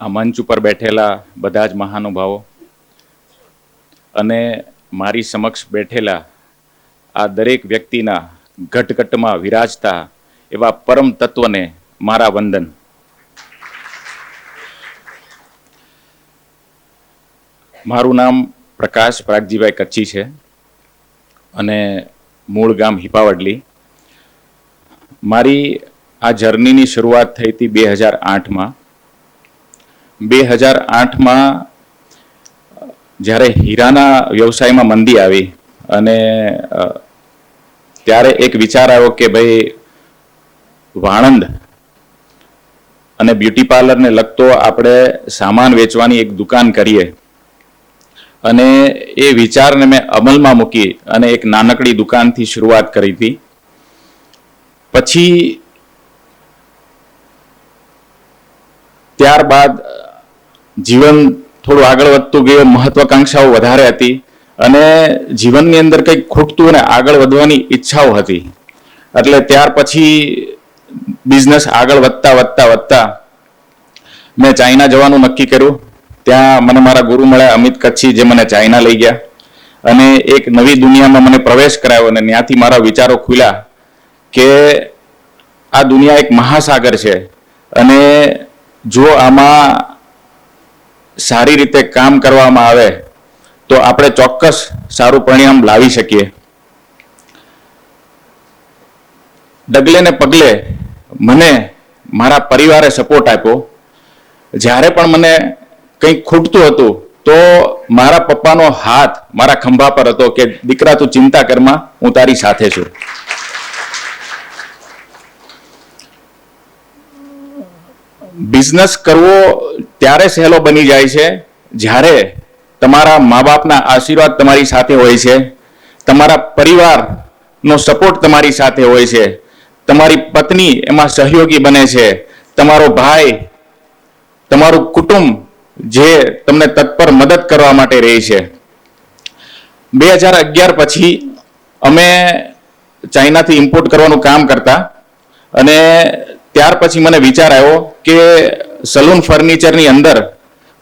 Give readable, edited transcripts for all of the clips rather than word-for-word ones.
આ મંચ ઉપર બેઠેલા બધા જ મહાનુભાવો અને મારી સમક્ષ બેઠેલા આ દરેક વ્યક્તિના ઘટઘટમાં વિરાજતા એવા પરમ તત્વને મારા વંદન. મારું નામ પ્રકાશ પ્રાગજીભાઈ કચ્છી છે અને મૂળ ગામ હિપાવડલી. મારી આ જર્નીની શરૂઆત થઈ હતી 2008માં. 2008માં જ્યારે હીરાના વ્યવસાયમાં મંદી આવી અને ત્યારે એક વિચાર આવ્યો કે ભાઈ વાણંદ અને બ્યુટી પાર્લરને લગતો આપણે સામાન વેચવાની એક દુકાન કરીએ. અને એ વિચારને મેં અમલમાં મૂકી અને એક નાનકડી દુકાનથી શરૂઆત કરી હતી. પછી ત્યારબાદ જીવન થોડું આગળ વધતું ગયું, મહત્વાકાંક્ષાઓ વધારે હતી અને જીવનની અંદર કંઈક ખૂટતું અને આગળ વધવાની ઈચ્છાઓ હતી. એટલે ત્યાર પછી બિઝનેસ આગળ વધતા મેં ચાઇના જવાનું નક્કી કર્યું. ત્યાં મને મારા ગુરુ મળ્યા અમિત કચ્છી, જે મને ચાઇના લઈ ગયા અને એક નવી દુનિયામાં મને પ્રવેશ કરાવ્યો. અને ત્યાંથી મારા વિચારો ખુલ્યા કે આ દુનિયા એક મહાસાગર છે અને જો આમાં સારી રીતે કામ કરવામાં આવે તો આપણે ચોક્કસ સારું પરિણામ લાવી શકીએ. ડગલે ને પગલે મને મારા પરિવારે સપોર્ટ આપ્યો. જ્યારે પણ મને કંઈક ખૂટતું હતું તો મારા પપ્પાનો હાથ મારા ખંભા પર હતો કે દીકરા તું ચિંતા કરમાં, હું તારી સાથે છું. બિઝનેસ કરવો ત્યારે સહેલો બની જાય છે જ્યારે તમારા મા બાપના આશીર્વાદ તમારી સાથે હોય છે, તમારા પરિવારનો સપોર્ટ તમારી સાથે હોય છે, તમારી પત્ની એમાં સહયોગી બને છે, તમારો ભાઈ, તમારું કુટુંબ જે તમને તત્પર મદદ કરવા માટે રહે છે. 2011 પછી અમે ચાઇનાથી ઇમ્પોર્ટ કરવાનું કામ કરતા અને ત્યાર પછી મને વિચાર આવ્યો કે સલૂન ફર્નિચરની અંદર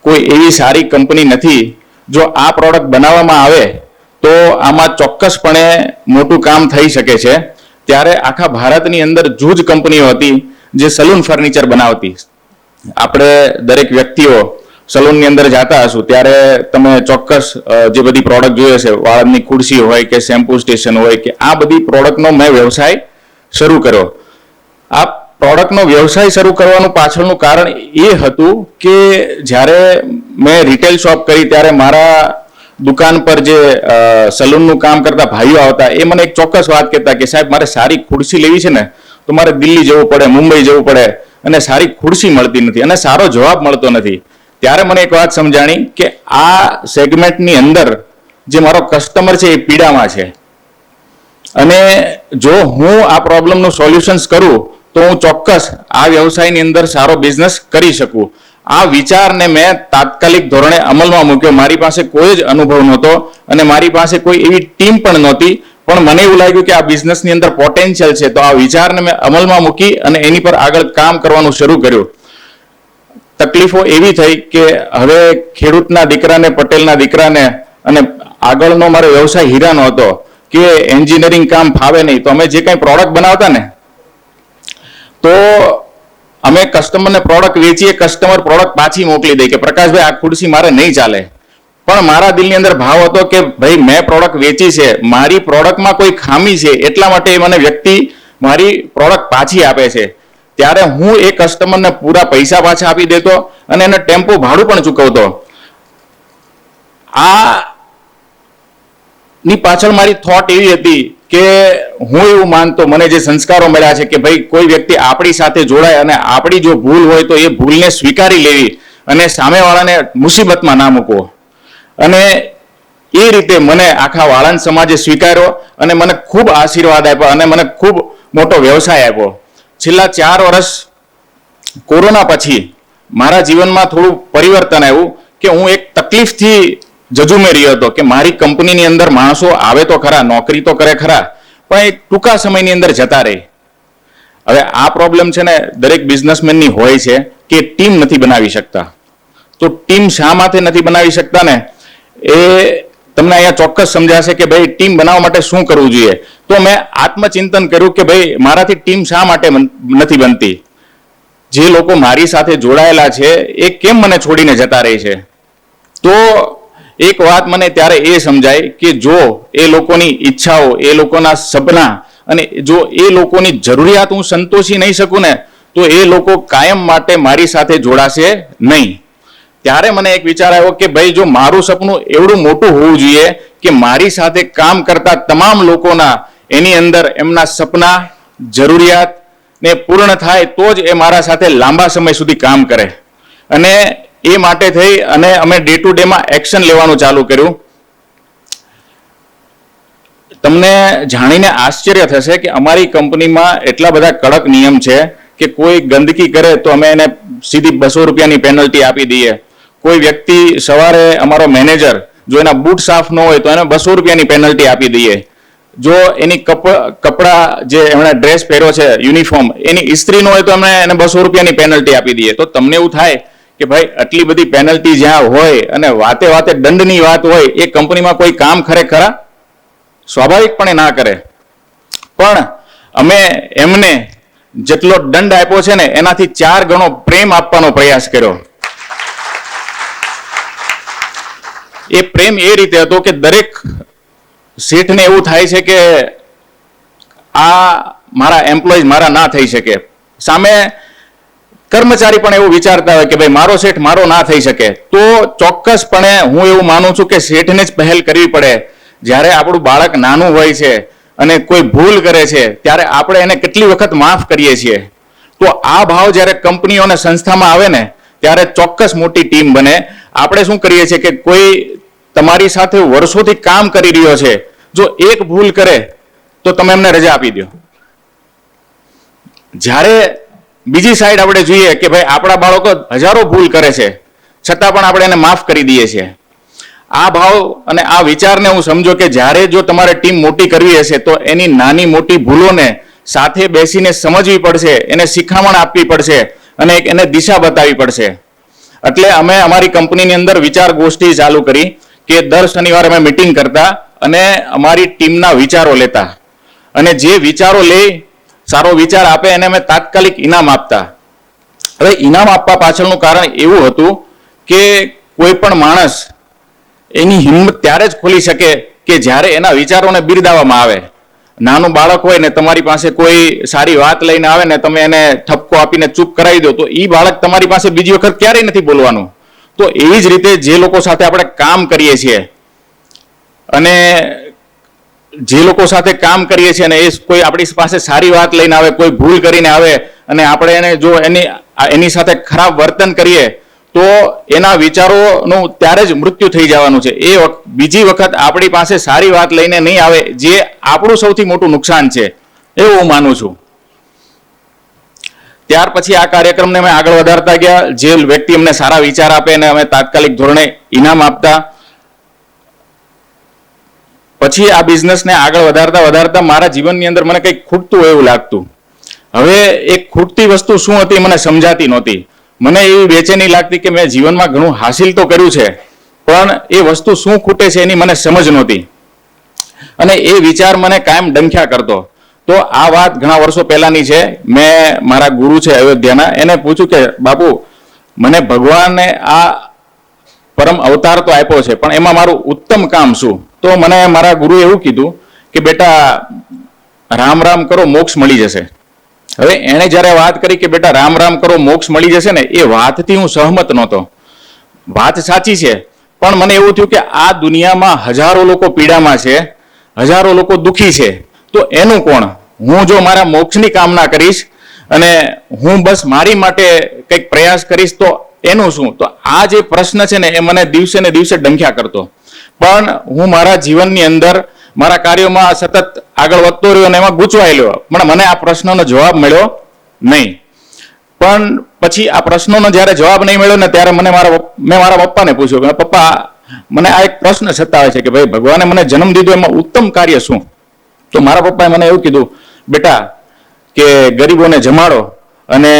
કોઈ એવી સારી કંપની નથી. જો આ પ્રોડક્ટ બનાવવામાં આવે તો આમાં ચોક્કસપણે મોટું કામ થઈ શકે છે. ત્યારે આખા ભારતની અંદર જૂજ કંપનીઓ હતી જે સલૂન ફર્નિચર બનાવતી. આપણે દરેક વ્યક્તિઓ સલૂનની અંદર જતા હશું ત્યારે તમે ચોક્કસ જે બધી પ્રોડક્ટ જોઈએ છે, વાળની ખુરશી હોય કે શેમ્પુ સ્ટેશન હોય કે આ બધી પ્રોડક્ટનો મેં વ્યવસાય શરૂ કર્યો. આ પ્રોડક્ટનો વ્યવસાય શરૂ કરવાનું પાછળનું કારણ એ હતું કે જ્યારે મેં રિટેલ શોપ કરી ત્યારે મારા દુકાન પર જે સલૂનનું કામ કરતા ભાઈઓ આવતા એ મને એક ચોક્કસ વાત કહેતા કે સાહેબ મારે સારી ખુરશી લેવી છે ને તો મારે દિલ્હી જવું પડે, મુંબઈ જવું પડે અને સારી ખુરશી મળતી નથી અને સારો જવાબ મળતો નથી. ત્યારે મને એક વાત સમજાણી કે આ સેગમેન્ટની અંદર જે મારો કસ્ટમર છે એ પીડામાં છે અને જો હું આ પ્રોબ્લેમનું સોલ્યુશન્સ કરું તો હું ચોક્કસ આ વ્યવસાયની અંદર સારો બિઝનેસ કરી શકું. આ વિચારને મેં તાત્કાલિક ધોરણે અમલમાં મૂક્યો. મારી પાસે કોઈ જ અનુભવ નહોતો અને મારી પાસે કોઈ એવી ટીમ પણ નહોતી, પણ મને એવું લાગ્યું કે આ બિઝનેસની અંદર પોટેન્શિયલ છે. તો આ વિચારને મેં અમલમાં મૂકી અને એની પર આગળ કામ કરવાનું શરૂ કર્યું. તકલીફો એવી થઈ કે હવે ખેડૂતના દીકરાને, પટેલના દીકરાને અને આગળનો મારો વ્યવસાય હીરાનો હતો કે એન્જિનિયરિંગ કામ ફાવે નહીં. તો અમે જે કંઈ પ્રોડક્ટ બનાવતા ને તો અમે કસ્ટમરને પ્રોડક્ટ વેચીએ, કસ્ટમર પ્રોડક્ટ પાછી મોકલી દે કે પ્રકાશભાઈ આ ખુરશી મારે નહીં ચાલે. પણ મારા દિલની અંદર ભાવ હતો કે ભાઈ મેં પ્રોડક્ટ વેચી છે, મારી પ્રોડક્ટમાં કોઈ ખામી છે એટલા માટે મને વ્યક્તિ મારી પ્રોડક્ટ પાછી આપે છે. ત્યારે હું એ કસ્ટમરને પૂરા પૈસા પાછા આપી દેતો અને એને ટેમ્પો ભાડું પણ ચૂકવતો. આ ની પાછળ મારી થોટ એવી હતી કે હું એવું માનતો, મને જે સંસ્કારો મળ્યા છે કે ભાઈ કોઈ વ્યક્તિ આપણી સાથે જોડાય અને આપણી જો ભૂલ હોય તો એ ભૂલને સ્વીકારી લેવી અને સામેવાળાને મુસીબતમાં ના મૂકવો. અને એ રીતે મને આખા વાળંદ સમાજે સ્વીકાર્યો અને મને ખૂબ આશીર્વાદ આપ્યા અને મને ખૂબ મોટો વ્યવસાય આપ્યો. છેલ્લા 4 વર્ષ કોરોના પછી મારા જીવનમાં થોડું પરિવર્તન આવ્યું કે હું એક તકલીફથી જજુમે રહ્યો હતો કે મારી કંપનીની અંદર માણસો આવે તો ખરા, નોકરી તો કરે ખરા, પણ એક ટૂંકા સમયની અંદર જતા રહે. હવે આ પ્રોબ્લેમ છે ને દરેક બિઝનેસમેનની હોય છે કે ટીમ નથી બનાવી શકતા. તો ટીમ શા માટે નથી બનાવી શકતા ને એ તમને અહીંયા ચોક્કસ સમજાશે કે ભાઈ ટીમ બનાવવા માટે શું કરવું જોઈએ. તો મેં આત્મચિંતન કર્યું કે ભાઈ મારાથી ટીમ શા માટે નથી બનતી. જે લોકો મારી સાથે જોડાયેલા છે એ કેમ મને છોડીને જતા રહે છે. તો એક વાત મને ત્યારે એ સમજાય કે જો એ લોકોની ઈચ્છાઓ, એ લોકોના સપના અને જો એ લોકોની જરૂરિયાત હું સંતોષી નહીં શકું ને તો એ લોકો કાયમ માટે મારી સાથે જોડાશે નહીં. ત્યારે મને એક વિચાર આવ્યો કે ભાઈ જો મારું સપનું એવડું મોટું હોવું જોઈએ કે મારી સાથે કામ કરતા તમામ લોકોના એની અંદર એમના સપના, જરૂરિયાત ને પૂર્ણ થાય તો જ એ મારા સાથે લાંબા સમય સુધી કામ કરે. અને એ માટે થઈ અને અમે ડે ટુ ડેમાં એક્શન લેવાનું ચાલુ કર્યું. તમને જાણીને આશ્ચર્ય થશે કે અમારી કંપનીમાં એટલા બધા કડક નિયમ છે કે કોઈ ગંદકી કરે તો અમે એને સીધી 200 રૂપિયાની પેનલ્ટી આપી દઈએ. કોઈ વ્યક્તિ સવારે અમારો મેનેજર જો એના બૂટ સાફ ન હોય તો એને 200 રૂપિયાની પેનલ્ટી આપી દઈએ. જો એની કપડા જે એમણે ડ્રેસ પહેર્યો છે યુનિફોર્મ એની ઇસ્ત્રી ન હોય તો અમે એને 200 રૂપિયાની પેનલ્ટી આપી દઈએ. તો તમને એવું થાય કે ભાઈ આટલી બધી પેનલ્ટી જ્યાં હોય અને વાતે વાતે દંડની વાત હોય એ કંપનીમાં કોઈ કામ ખરેખર સ્વાભાવિકપણે ના કરે. પણ અમે એમને જેટલો દંડ આપ્યો છે ને એનાથી 4 ગણો પ્રેમ આપવાનો પ્રયાસ કર્યો. એ પ્રેમ એ રીતે હતો કે દરેક શેઠને એવું થાય છે કે આ મારા એમ્પ્લોઈઝ મારા ના થઈ શકે. સામે કર્મચારી પણ એવું વિચારતા હોય કે ભાઈ મારો શેઠ મારો ના થઈ શકે. તો ચોક્કસપણે હું એવું માનું છું કે શેઠને જ પહેલ કરવી પડે. જ્યારે આપણું બાળક નાનું હોય છે અને કોઈ ભૂલ કરે છે ત્યારે આપણે એને કેટલી વખત માફ કરીએ છીએ. તો આ ભાવ જ્યારે કંપનીઓ અને સંસ્થામાં આવે ને ત્યારે ચોક્કસ મોટી ટીમ બને. આપણે શું કરીએ છીએ કે કોઈ તમારી સાથે વર્ષોથી કામ કરી રહ્યો છે, જો એક ભૂલ કરે તો તમે એમને રજા આપી દો. જ્યારે બીજી સાઈડ આપણે જોઈએ કે ભાઈ આપણા બાળકો હજારો ભૂલ કરે છે છતાં પણ આપણે એને માફ કરી દઈએ છીએ. આ ભાવ અને આ વિચારને હું સમજો કે જ્યારે જો તમારે ટીમ મોટી કરવી હશે તો એની નાની મોટી ભૂલોને સાથે બેસીને સમજવી પડશે, એને શિખામણ આપવી પડશે અને એને દિશા બતાવવી પડશે. એટલે અમે અમારી કંપનીની અંદર વિચાર ગોષ્ઠી ચાલુ કરી કે દર શનિવારે અમે મીટિંગ કરતા અને અમારી ટીમના વિચારો લેતા અને જે વિચારો લે સારો વિચાર આપે એને અમે તાત્કાલિક ઇનામ આપતા. હવે ઇનામ આપવા પાછળનું કારણ એવું હતું કે કોઈ પણ માણસ એની હિંમત ત્યારે જ ખોલી શકે કે જ્યારે એના વિચારોને બિરદાવવામાં આવે. નાનું બાળક હોય ને તમારી પાસે કોઈ સારી વાત લઈને આવે ને તમે એને ઠપકો આપીને ચૂપ કરાવી દો તો એ બાળક તમારી પાસે બીજી વખત ક્યારેય નથી બોલવાનું. તો એવી જ રીતે જે લોકો સાથે આપણે કામ કરીએ છીએ અને જે લોકો સાથે કામ કરીએ છીએ અને એ કોઈ આપણી પાસે સારી વાત લઈને આવે, કોઈ ભૂલ કરીને આવે અને આપણે એને જો એની સાથે ખરાબ વર્તન કરીએ તો એના વિચારોનું ત્યારે જ મૃત્યુ થઈ જવાનું છે. એ બીજી વખત આપણી પાસે સારી વાત લઈને નહીં આવે, જે આપણું સૌથી મોટું નુકસાન છે એવું હું માનું છું. ત્યાર પછી આ કાર્યક્રમને અમે આગળ વધારતા ગયા. જે વ્યક્તિ અમને સારા વિચાર આપે એને અમે તાત્કાલિક ધોરણે ઇનામ આપતા. પછી આ બિઝનેસને આગળ વધારતા મારા જીવનની અંદર મને કંઈક ખૂટતું એવું લાગતું. હવે એક ખૂટતી વસ્તુ શું હતી મને સમજાતી નહોતી. મને એવી બેચેની લાગતી કે મેં જીવનમાં ઘણું હાસિલ તો કર્યું છે પણ એ વસ્તુ શું ખૂટે છે એની મને સમજ નહોતી અને એ વિચાર મને કાયમ ડંખ્યા કરતો. તો આ વાત ઘણા વર્ષો પહેલાની છે. મેં મારા ગુરુ છે અયોધ્યાના એને પૂછ્યું કે બાપુ મને ભગવાને આ પરમ અવતાર તો આપ્યો છે પણ એમાં મારું ઉત્તમ કામ શું? તો મને મારા ગુરુએ એવું કીધું કે બેટા રામ રામ કરો મોક્ષ મળી જશે. હવે એણે જ્યારે વાત કરી કે બેટા રામ રામ કરો મોક્ષ મળી જશે ને એ વાતથી હું સહમત નહોતો. વાત સાચી છે પણ મને એવું થયું કે આ દુનિયામાં હજારો લોકો પીડામાં છે, હજારો લોકો દુઃખી છે. તો એનું કોણ? હું જો મારા મોક્ષની કામના કરીશ અને હું બસ મારી માટે કંઈક પ્રયાસ કરીશ તો એનું શું? તો આ જે પ્રશ્ન છે ને એ મને દિવસે ને દિવસે ડંખ્યા કરતો. પણ હું મારા જીવનની અંદર મારા કાર્યોમાં સતત આગળ વધતો રહ્યો અને એમાં ગૂંચવાયેલો પણ મને આ પ્રશ્નનો જવાબ મળ્યો નહીં. પણ પછી આ પ્રશ્નોનો જ્યારે જવાબ નહીં મળ્યો ને ત્યારે મેં મારા પપ્પાને પૂછ્યું કે પપ્પા મને આ એક પ્રશ્ન સતાવે છે કે ભાઈ ભગવાને મને જન્મ દીધો એમાં ઉત્તમ કાર્ય શું? તો મારા પપ્પાએ મને એવું કીધું બેટા કે ગરીબોને જમાડો અને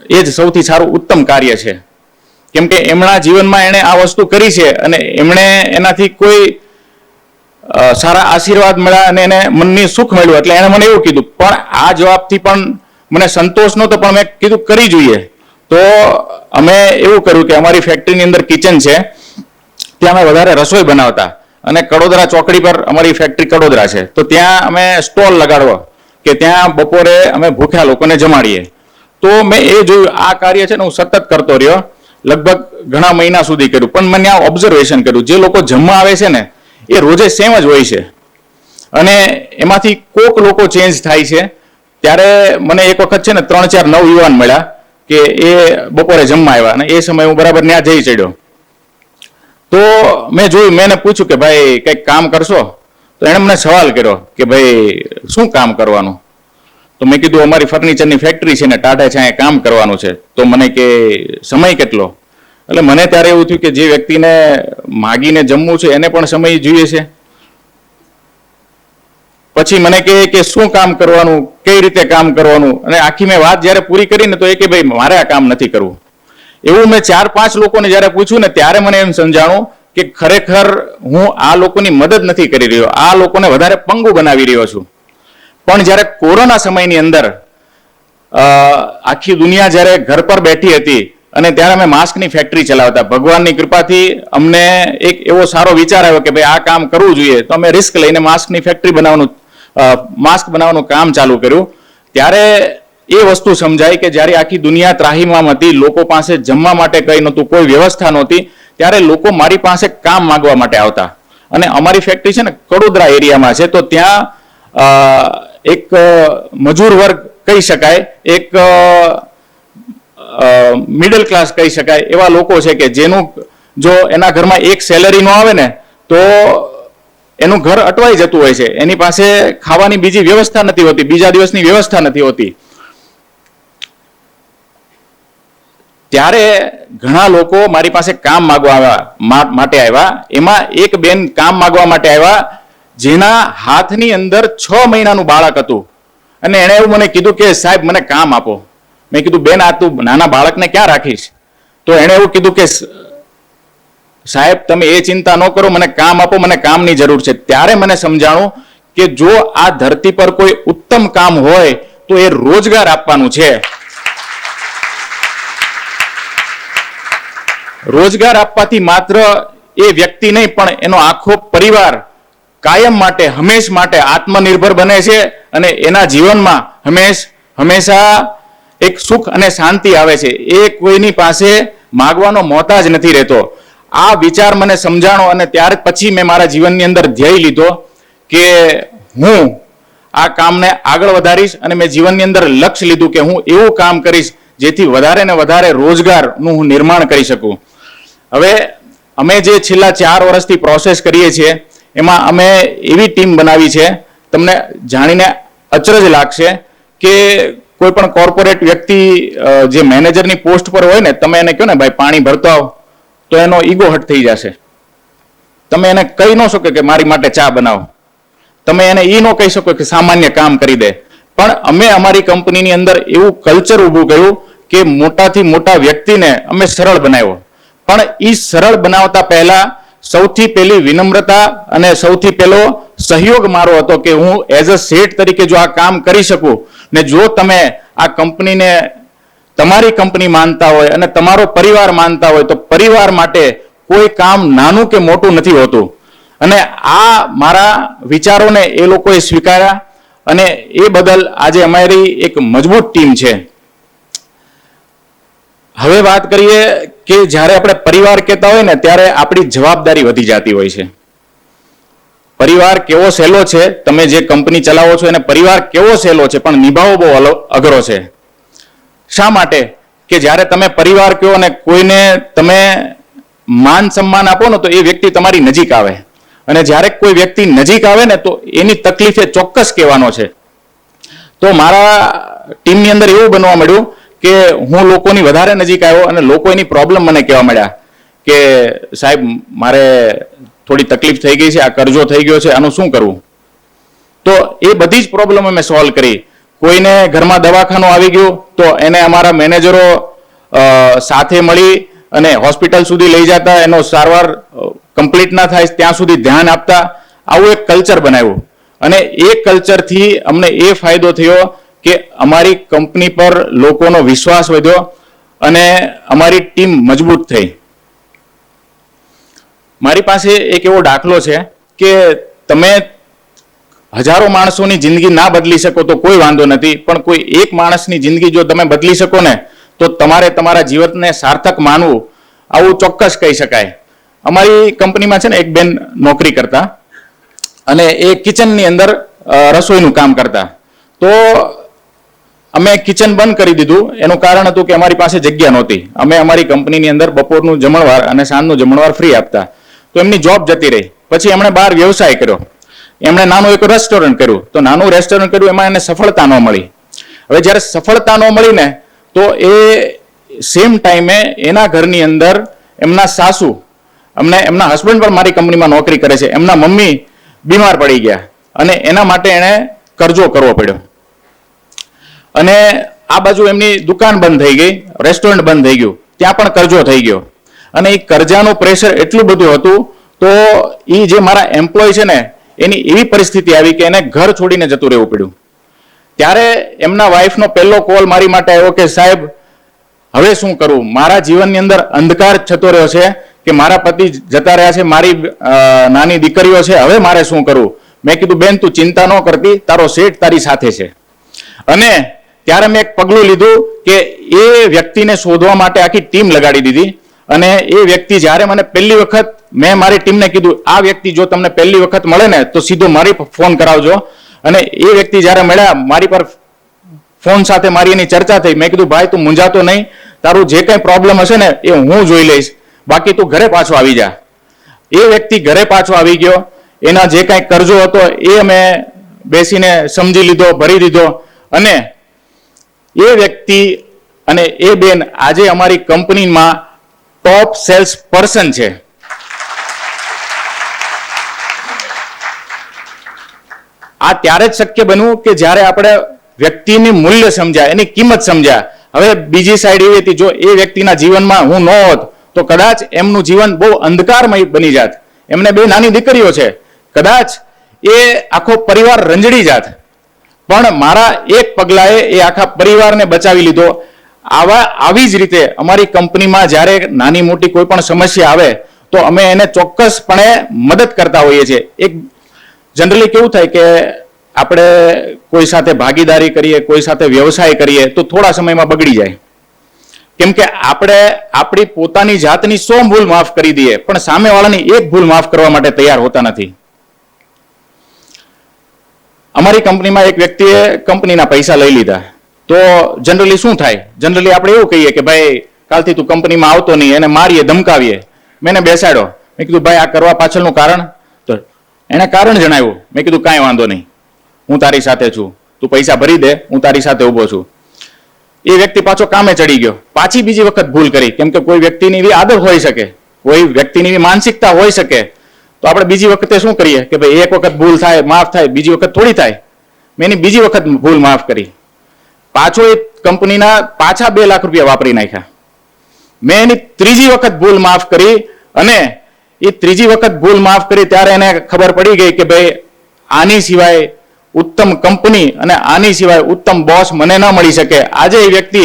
એ જ સૌથી સારું ઉત્તમ કાર્ય છે. કેમ કે એમના જીવનમાં એણે આ વસ્તુ કરી છે અને એમણે એનાથી કોઈ સારા આશીર્વાદ મળ્યા અને એને મનની સુખ મળ્યું, એટલે એણે મને એવું કીધું. પણ આ જવાબથી પણ મને સંતોષ નહોતો, પણ મેં કીધું કરી જોઈએ. તો અમે એવું કર્યું કે અમારી ફેક્ટરીની અંદર કિચન છે, ત્યાં અમે વધારે રસોઈ બનાવતા અને કડોદરા ચોકડી પર અમારી ફેક્ટરી કડોદરા છે, તો ત્યાં અમે સ્ટોલ લગાડવો કે ત્યાં બપોરે અમે ભૂખ્યા લોકોને જમાડીએ. તો મેં એ જોયું, આ કાર્ય છે ને હું સતત કરતો રહ્યો, લગભગ ઘણા મહિના સુધી કર્યું. પણ મેં આ ઓબ્ઝર્વેશન કર્યું, જે લોકો જમવા આવે છે ને એ રોજે સેમ જ હોય છે અને એમાંથી કોક લોકો ચેન્જ થાય છે. ત્યારે મને એક વખત છે ને 3-4 નવયુવાન મળ્યા કે એ બપોરે જમવા આવ્યા અને એ સમયે હું બરાબર ત્યાં જઈ ચડ્યો. તો મેં જોયું, મેં એને પૂછ્યું કે ભાઈ કંઈક કામ કરશો? તો એણે મને સવાલ કર્યો કે ભાઈ શું કામ કરવાનું? તો મેં કીધું અમારી ફર્નિચરની ફેક્ટરી છે ને ટાઢે છાંયે કામ કરવાનું છે. તો મને કે સમય કેટલો? એટલે મને ત્યારે એવું થયું કે જે વ્યક્તિને માગીને જમવું છે એને પણ સમય જોઈએ છે. પછી મને કે શું કામ કરવાનું, કઈ રીતે કામ કરવાનું, અને આખી મેં વાત જ્યારે પૂરી કરીને તો એ કે ભાઈ મારે આ કામ નથી કરવું. એવું મેં 4-5 લોકોને જ્યારે પૂછ્યું ને ત્યારે મને એમ સમજાણું કે ખરેખર હું આ લોકોની મદદ નથી કરી રહ્યો, આ લોકોને વધારે પંગુ બનાવી રહ્યો છું. પણ જ્યારે કોરોના સમયની અંદર આખી દુનિયા જ્યારે ઘર પર બેઠી હતી અને ત્યારે અમે માસ્કની ફેક્ટરી ચલાવતા, ભગવાનની કૃપાથી અમને એક એવો સારો વિચાર આવ્યો કે ભાઈ આ કામ કરવું જોઈએ. તો અમે રિસ્ક લઈને માસ્ક બનાવવાનું કામ ચાલુ કર્યું. ત્યારે એ વસ્તુ સમજાય કે જ્યારે આખી દુનિયા ત્રાહીમામ હતી, લોકો પાસે જમવા માટે કંઈ નહોતું, કોઈ વ્યવસ્થા નહોતી, ત્યારે લોકો મારી પાસે કામ માંગવા માટે આવતા. અને અમારી ફેક્ટરી છે ને કડોદરા એરિયામાં છે, તો ત્યાં એક મજૂર વર્ગ કહી શકાય, એક મિડલ ક્લાસ કહી શકાય એવા લોકો છે કે જેનું જો એના ઘરમાં એક સેલરી નો આવે ને તો એનું ઘર અટવાઈ જતું હોય છે, એની પાસે ખાવાની બીજી વ્યવસ્થા નથી હોતી, બીજા દિવસની વ્યવસ્થા નથી હોતી. ત્યારે ઘણા લોકો મારી પાસે કામ માંગવા માટે આવ્યા. એમાં એક બેન કામ માંગવા માટે આવ્યા જેના હાથની અંદર 6 મહિનાનું બાળક હતું અને એણે એવું મને કીધું કે સાહેબ મને કામ આપો. મેં કીધું બેન આ તું નાના બાળકને ક્યાં રાખીશ? તો એણે એવું કીધું કે સાહેબ તમે એ ચિંતા ન કરો, મને કામ આપો, મને કામની જરૂર છે. ત્યારે મને સમજાણું કે જો આ ધરતી પર કોઈ ઉત્તમ કામ હોય તો એ રોજગાર આપવાનું છે. રોજગાર આપવાથી માત્ર એ વ્યક્તિ નહીં પણ એનો આખો પરિવાર કાયમ માટે હંમેશ માટે આત્મનિર્ભર બને છે અને એના જીવનમાં હંમેશા એક સુખ અને શાંતિ આવે છે. એ કોઈની પાસે માગવાનો મોહતાજ નથી રહેતો. આ વિચાર મને સમજાણો અને ત્યાર પછી મેં મારા જીવનની અંદર ધ્યેય લીધો કે હું આ કામને આગળ વધારીશ અને મેં જીવનની અંદર લક્ષ્ય લીધું કે હું એવું કામ કરીશ જેથી વધારે ને વધારે રોજગારનું હું નિર્માણ કરી શકું. હવે અમે જે છેલ્લા 4 વર્ષથી પ્રોસેસ કરીએ છીએ એમાં અમે એવી ટીમ બનાવી છે, તમને જાણીને અચરજ લાગશે કે કોઈ પણ કોર્પોરેટ વ્યક્તિ જે મેનેજરની પોસ્ટ પર હોય ને, તમે એને કહો ને ભાઈ પાણી ભરતો આવ, તો એનો ઈગો હટ થઈ જશે. તમે એને કહી ન શકો કે મારી માટે ચા બનાવો, તમે એને એ ન કહી શકો કે સામાન્ય કામ કરી દે. પણ અમે અમારી કંપનીની અંદર એવું કલ્ચર ઊભું કર્યું કે મોટાથી મોટા વ્યક્તિને અમે સરળ બનાવ્યો. પણ એ સરળ બનાવતા પહેલા સૌથી પહેલી વિનમ્રતા અને સૌથી પહેલો સહયોગ મારો હતો કે હું એઝ અ શેઠ તરીકે જો આ કામ કરી શકું ને જો તમે આ કંપનીને તમારી કંપની માનતા હોય અને તમારો પરિવાર માનતા હોય તો પરિવાર માટે કોઈ કામ નાનું કે મોટું નથી હોતું. અને આ મારા વિચારોને એ લોકોએ સ્વીકાર્યા અને એ બદલ આજે અમારી એક મજબૂત ટીમ છે. હવે વાત કરીએ કે જ્યારે આપણે પરિવાર કહેતા હોય ને ત્યારે આપણી જવાબદારી વધી જતી હોય છે. પરિવાર કેવો સહેલો છે, તમે જે કંપની ચલાવો છો એને પરિવાર કેવો સહેલો છે પણ નિભાવવો બહુ અઘરો છે. શા માટે? કે જ્યારે તમે પરિવાર કહો ને કોઈને તમે માન સન્માન આપો ને તો એ વ્યક્તિ તમારી નજીક આવે અને જ્યારે કોઈ વ્યક્તિ નજીક આવે ને તો એની તકલીફ એ ચોક્કસ કહેવાનો છે. તો મારા ટીમની અંદર એવું બનવા મળ્યું કે હું લોકોની વધારે નજીક આવ્યો અને લોકો એની પ્રોબ્લેમ મને કહેવા મળ્યા કે સાહેબ મારે થોડી તકલીફ થઈ ગઈ છે, આ કરજો થઈ ગયો છે, આનું શું કરવું? તો એ બધી જ પ્રોબ્લેમ અમે સોલ્વ કરી. કોઈને ઘરમાં દવાખાનું આવી ગયું તો એને અમારા મેનેજરો સાથે મળી અને હોસ્પિટલ સુધી લઈ જતા, એનો સારવાર કમ્પ્લીટ ના થાય ત્યાં સુધી ધ્યાન આપતા, આવું એક કલ્ચર બનાવ્યું. અને એ કલ્ચરથી અમને એ ફાયદો થયો કે અમારી કંપની પર લોકોનો વિશ્વાસ વધ્યો અને અમારી ટીમ મજબૂત થઈ. મારી પાસે એક એવો દાખલો છે કે તમે હજારો માણસોની જિંદગી ના બદલી શકો તો કોઈ વાંધો નથી, પણ કોઈ એક માણસની જિંદગી જો તમે બદલી શકો ને તો તમારે તમારા જીવનને સાર્થક માનવું, આવું ચોક્કસ કહી શકાય. અમારી કંપનીમાં છે ને એક બેન નોકરી કરતા અને એ કિચનની અંદર રસોઈનું કામ કરતા. તો અમે કિચન બંધ કરી દીધું. એનું કારણ હતું કે અમારી પાસે જગ્યા નહોતી. અમે અમારી કંપનીની અંદર બપોરનું જમણવાર અને સાંજનું જમણવાર ફ્રી આપતા. તો એમની જોબ જતી રહી. પછી એમણે બહાર વ્યવસાય કર્યો. એમણે નાનું એક રેસ્ટોરન્ટ કર્યું. તો નાનું રેસ્ટોરન્ટ કર્યું, એમાં એને સફળતા ન મળી. હવે જ્યારે સફળતા ન મળી ને તો એ સેમ ટાઈમે એના ઘરની અંદર એમના સાસુ, એમના હસબન્ડ પણ મારી કંપનીમાં નોકરી કરે છે, એમના મમ્મી બીમાર પડી ગયા અને એના માટે એણે કરજો કરવો પડ્યો. અને આ બાજુ એમની દુકાન બંધ થઈ ગઈ, રેસ્ટોરન્ટ બંધ થઈ ગયું, ત્યાં પણ કરજો થઈ ગયો. અને એ કરજાનું પ્રેશર એટલું બધું હતું તો એ જે મારા એમ્પ્લોય છે ને એની એવી પરિસ્થિતિ આવી કે એને ઘર છોડીને જતું રહેવું પડ્યું. ત્યારે એમના વાઈફનો પહેલો કોલ મારી માટે આવ્યો કે સાહેબ હવે શું કરવું, મારા જીવનની અંદર અંધકાર થતો રહ્યો છે કે મારા પતિ જતા રહ્યા છે, મારી નાની દીકરીઓ છે, હવે મારે શું કરવું. મેં કીધું બેન તું ચિંતા ન કરતી, તારો શેઠ તારી સાથે છે. અને ત્યારે મેં એક પગલું લીધું કે એ વ્યક્તિને શોધવા માટે આખી ટીમ લગાડી દીધી. અને એ વ્યક્તિ જ્યારે મને પહેલી વખત, મેં મારી ટીમને કીધું આ વ્યક્તિ જો તમને પહેલી વખત મળે ને તો સીધો મારી ફોન કરાવજો. અને એ વ્યક્તિ જ્યારે મળ્યા, મારી પર ફોન સાથે મારી એની ચર્ચા થઈ. મેં કીધું ભાઈ તું મૂંઝાતો નહીં, તારું જે કંઈ પ્રોબ્લેમ હશે ને એ હું જોઈ લઈશ, બાકી તું ઘરે પાછો આવી જા. એ વ્યક્તિ ઘરે પાછો આવી ગયો. એના જે કાંઈ કરજો હતો એ અમે બેસીને સમજી લીધો, ભરી દીધો. અને એ વ્યક્તિ અને એ બેન આજે અમારી કંપનીમાં ટોપ સેલ્સ પર્સન છે. આ ત્યારે જ શક્ય બન્યું કે જ્યારે આપણે વ્યક્તિની મૂલ્ય સમજ્યા, એની કિંમત સમજ્યા. હવે બીજી સાઈડ એવી હતી, જો એ વ્યક્તિના જીવનમાં હું ન હોત તો કદાચ એમનું જીવન બહુ અંધકારમય બની જાત. એમને બે નાની દીકરીઓ છે, કદાચ એ આખો પરિવાર રંજડી જાત. પણ મારા એક પગલાએ એ આખા પરિવારને બચાવી લીધો. આવી જ રીતે અમારી કંપનીમાં જ્યારે નાની મોટી કોઈ પણ સમસ્યા આવે તો અમે એને ચોક્કસપણે મદદ કરતા હોઈએ છીએ. એક જનરલી કેવું થાય કે આપણે કોઈ સાથે ભાગીદારી કરીએ, કોઈ સાથે વ્યવસાય કરીએ તો થોડા સમયમાં બગડી જાય. કેમ કે આપણે આપણી પોતાની જાતની 100 ભૂલ માફ કરી દઈએ પણ સામેવાળાની એક ભૂલ માફ કરવા માટે તૈયાર હોતા નથી. અમારી કંપનીમાં એક વ્યક્તિએ કંપનીના પૈસા લઈ લીધા. તો જનરલી શું થાય, જનરલી આપણે એવું કહીએ કે ભાઈ કાલથી તું કંપનીમાં આવતો નહીં, એને મારીએ ધમકાવીએ. મેં એને બેસાડ્યો, મેં કીધું ભાઈ આ કરવા પાછળનું કારણ, તો એણે કારણ જણાવ્યું. મેં કીધું કાંઈ વાંધો નહીં, હું તારી સાથે છું, તું પૈસા ભરી દે, હું તારી સાથે ઊભો છું. એ વ્યક્તિ પાછો કામે ચડી ગયો, પાછી બીજી વખત ભૂલ કરી. કેમ કે કોઈ વ્યક્તિની એવી આદત હોઈ શકે, કોઈ વ્યક્તિની એવી માનસિકતા હોઈ શકે. તો આપણે બીજી વખતે શું કરીએ કે ભાઈ એક વખત ભૂલ થાય માફ થાય, બીજી વખત થોડી થાય. મેં એની બીજી વખત ભૂલ માફ કરી. પાછો એ કંપનીના પાછા 2 લાખ રૂપિયા વાપરી નાખ્યા. મેં એની ત્રીજી વખત ભૂલ માફ કરી અને એ ત્રીજી વખત ભૂલ માફ કરી ત્યારે એને ખબર પડી ગઈ કે ભાઈ આની સિવાય ઉત્તમ કંપની અને આની સિવાય ઉત્તમ બોસ મને ન મળી શકે. આજે એ વ્યક્તિ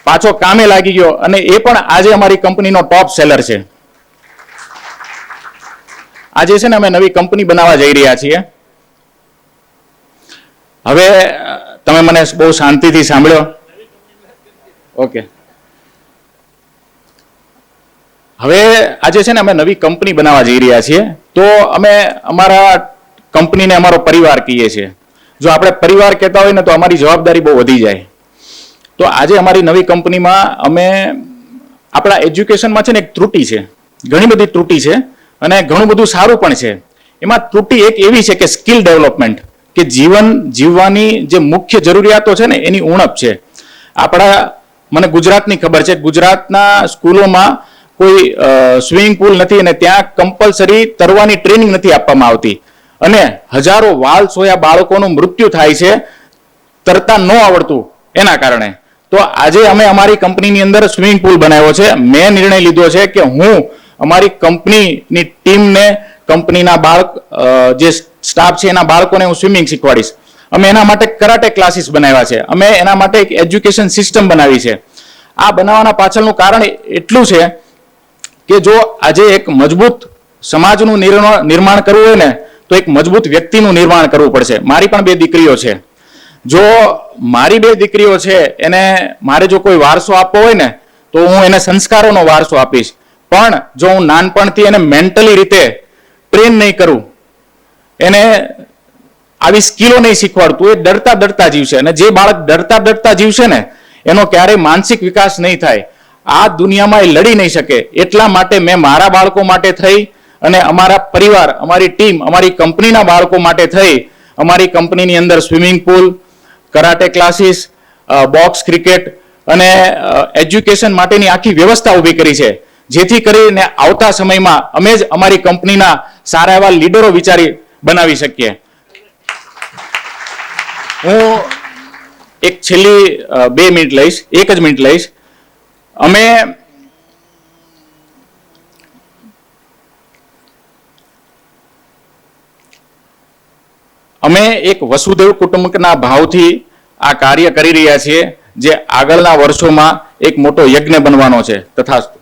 પાછો કામે લાગી ગયો અને એ પણ આજે અમારી કંપનીનો ટોપ સેલર છે. આજે છે ને અમે નવી કંપની બનાવવા જઈ રહ્યા છીએ. હવે તમે મને બહુ શાંતિથી સાંભળ્યો. ઓકે, હવે આજે છે ને અમે નવી કંપની બનાવવા જઈ રહ્યા છીએ. તો અમે અમારા કંપનીને અમારો પરિવાર કહીએ છીએ. જો આપણે પરિવાર કહેતા હોય ને તો અમારી જવાબદારી બહુ વધી જાય. તો આજે અમારી નવી કંપનીમાં અમે આપણા એજ્યુકેશનમાં છે ને એક ત્રુટિ છે, ઘણી બધી ત્રુટિ છે અને ઘણું બધું સારું પણ છે. એમાં ત્રુટિ એક એવી છે કે સ્કિલ ડેવલપમેન્ટ, કે જીવન જીવવાની જે મુખ્ય જરૂરિયાતો છે ને એની ઉણપ છે. મને ગુજરાતની ખબર છે, ગુજરાતના સ્કૂલોમાં કોઈ સ્વિમિંગ પુલ નથી અને ત્યાં કમ્પલસરી તરવાની ટ્રેનિંગ નથી આપવામાં આવતી અને હજારો વાલ સોયા બાળકોનું મૃત્યુ થાય છે તરતા ન આવડતું એના કારણે. તો આજે અમે અમારી કંપનીની અંદર સ્વિમિંગ પુલ બનાવ્યો છે. મેં નિર્ણય લીધો છે કે હું અમારી કંપનીની ટીમને, કંપનીના જે સ્ટાફ છે એના બાળકોને હું સ્વિમિંગ શીખવાડીશ. અમે એના માટે કરાટે ક્લાસીસ બનાવ્યા છે. અમે એના માટે એક એજ્યુકેશન સિસ્ટમ બનાવી છે. આ બનાવવાના પાછળનું કારણ એટલું છે કે જો આજે એક મજબૂત સમાજનું નિર્માણ કરવું હોય ને તો એક મજબૂત વ્યક્તિનું નિર્માણ કરવું પડશે. મારી પણ 2 દીકરીઓ છે. જો મારી 2 દીકરીઓ છે એને મારે જો કોઈ વારસો આપવો હોય ને તો હું એને સંસ્કારોનો વારસો આપીશ. પણ જો હું નાનપણથી એને મેન્ટલી રીતે ટ્રેન નહીં કરું, એને આવી સ્કિલો નહીં શીખવાડતું, એ ડરતા જીવશે. અને જે બાળક ડરતા જીવશે ને એનો ક્યારેય માનસિક વિકાસ નહીં થાય. આ દુનિયામાં એ લડી નહીં શકે. એટલા માટે મેં મારા બાળકો માટે થઈ અને અમારા પરિવાર, અમારી ટીમ, અમારી કંપનીના બાળકો માટે થઈ અમારી કંપનીની અંદર swimming pool, karate classes, box cricket અને એજ્યુકેશન માટેની આખી વ્યવસ્થા ઊભી કરી છે. જેથી કરીને આવતા સમયમાં અમે જ અમારી કંપનીના સારા એવા લીડરો બનાવી શકીએ. હું એક છેલ્લી 2 મિનિટ લઈશ, 1 જ મિનિટ લઈશ. અમે એક વસુદેવ કુટુંબકના ભાવથી આ કાર્ય કરી રહ્યા છીએ, જે આગળના વર્ષોમાં એક મોટો યજ્ઞ બનવાનો છે. તથાસ્તુ.